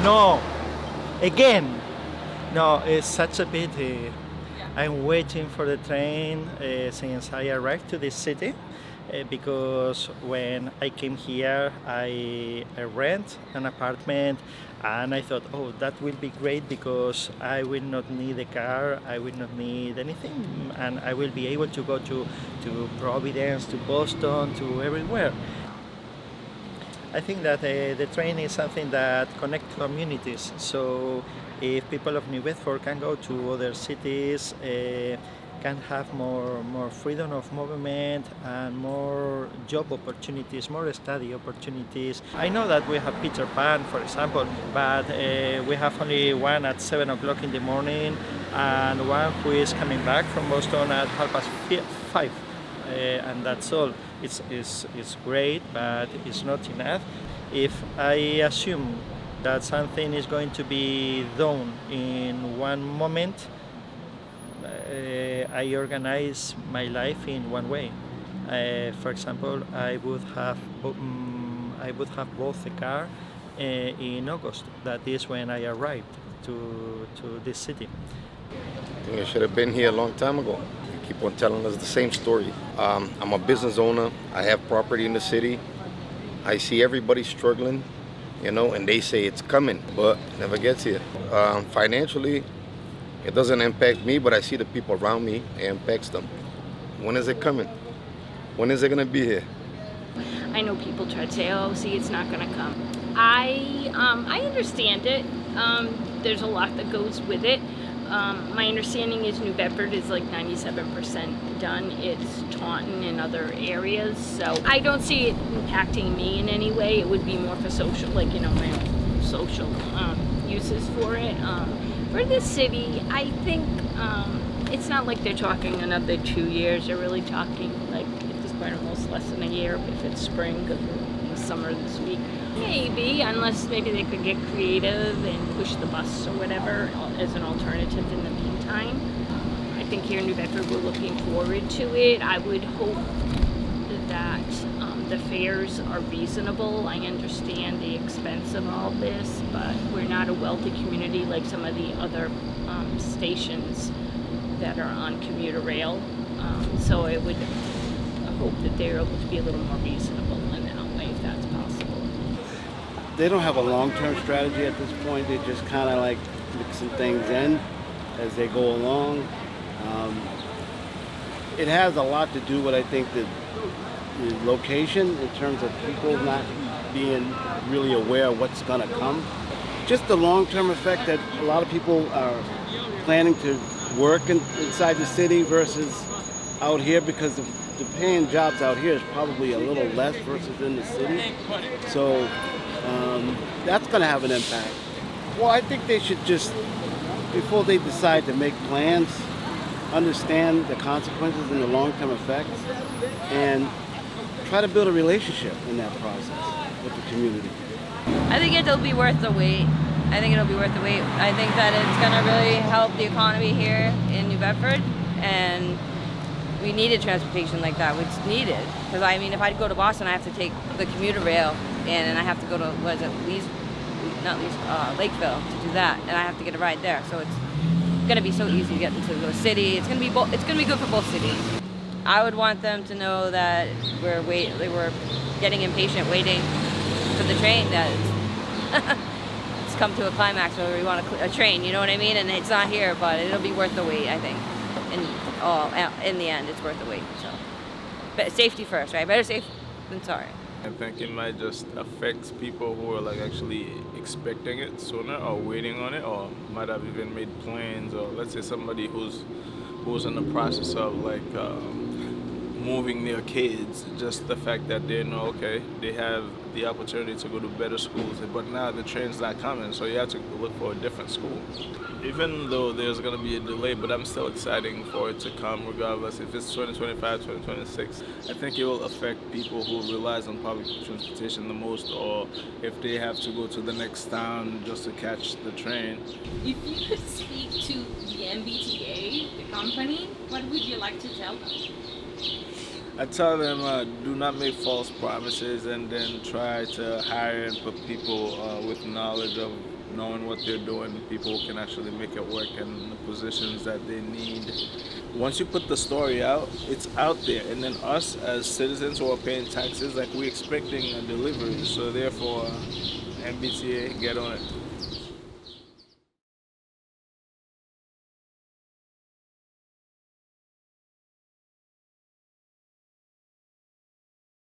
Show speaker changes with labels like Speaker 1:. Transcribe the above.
Speaker 1: no, again. No, it's such a pity. I'm waiting for the train since I arrived to this city because when I came here, I rent an apartment and I thought, oh, that will be great because I will not need a car, I will not need anything, and I will be able to go to Providence, to Boston, to everywhere. I think that the train is something that connects communities. So if people of New Bedford can go to other cities, can have more freedom of movement and more job opportunities, more study opportunities. I know that we have Peter Pan, for example, but we have only one at 7 o'clock in the morning and one who is coming back from Boston at 5:30. And that's all. It's great, but it's not enough. If I assume that something is going to be done in one moment, I organize my life in one way. For example, I would have bought a car in August. That is when I arrived to this city.
Speaker 2: I think I should have been here a long time ago. You keep on telling us the same story. I'm a business owner. I have property in the city. I see everybody struggling, and they say it's coming, but it never gets here. Financially, it doesn't impact me, but I see the people around me, it impacts them. When is it coming? When is it going to be here?
Speaker 3: I know people try to say, oh, see, it's not going to come. I understand it. There's a lot that goes with it. My understanding is New Bedford is like 97% done. It's Taunton and other areas. So I don't see it impacting me in any way. It would be more for social, my own social uses for it. For this city, I think it's not like they're talking another 2 years. They're really talking like at this point almost less than a year if it's spring because we're in the summer this week. Maybe, unless maybe they could get creative and push the bus or whatever as an alternative in the meantime. I think here in New Bedford we're looking forward to it. I would hope that the fares are reasonable. I understand the expense of all this, but we're not a wealthy community like some of the other stations that are on commuter rail. So I would hope that they're able to be a little more reasonable in that way if that's possible.
Speaker 4: They don't have a long-term strategy at this point. They just kind of like mixing things in as they go along. It has a lot to do with, I think, the location in terms of people not being really aware of what's going to come. Just the long-term effect that a lot of people are planning to work inside the city versus out here because the paying jobs out here is probably a little less versus in the city. So that's going to have an impact. Well, I think they should just, before they decide to make plans, understand the consequences and the long-term effects and try to build a relationship in that process with the community.
Speaker 5: I think it'll be worth the wait. I think that it's going to really help the economy here in New Bedford, and we needed transportation like that, which is needed. Because if I go to Boston, I have to take the commuter rail and I have to go to, Lakeville to do that, and I have to get a ride there. So it's going to be so easy to get into the city. It's going to be good for both cities. I would want them to know that we're getting impatient waiting for the train that it's come to a climax where we want a train, you know what I mean? And it's not here, but it'll be worth the wait, I think. In the end, it's worth the wait. So, but safety first, right? Better safe than sorry.
Speaker 6: I think it might just affect people who are actually expecting it sooner or waiting on it, or might have even made plans, or let's say somebody who's in the process of moving their kids. Just the fact that they know, okay, they have the opportunity to go to better schools, but now the train's not coming, so you have to look for a different school. Even though there's going to be a delay, but I'm still excited for it to come regardless. If it's 2025, 2026, I think it will affect people who relies on public transportation the most, or if they have to go to the next town just to catch the train.
Speaker 7: If you could speak to the MBTA, the company, what would you like to tell them?
Speaker 6: I tell them do not make false promises and then try to hire and put people with knowledge of knowing what they're doing. People can actually make it work in the positions that they need. Once you put the story out, it's out there, and then us as citizens who are paying taxes, like we're expecting a delivery. So therefore, MBTA, get on it.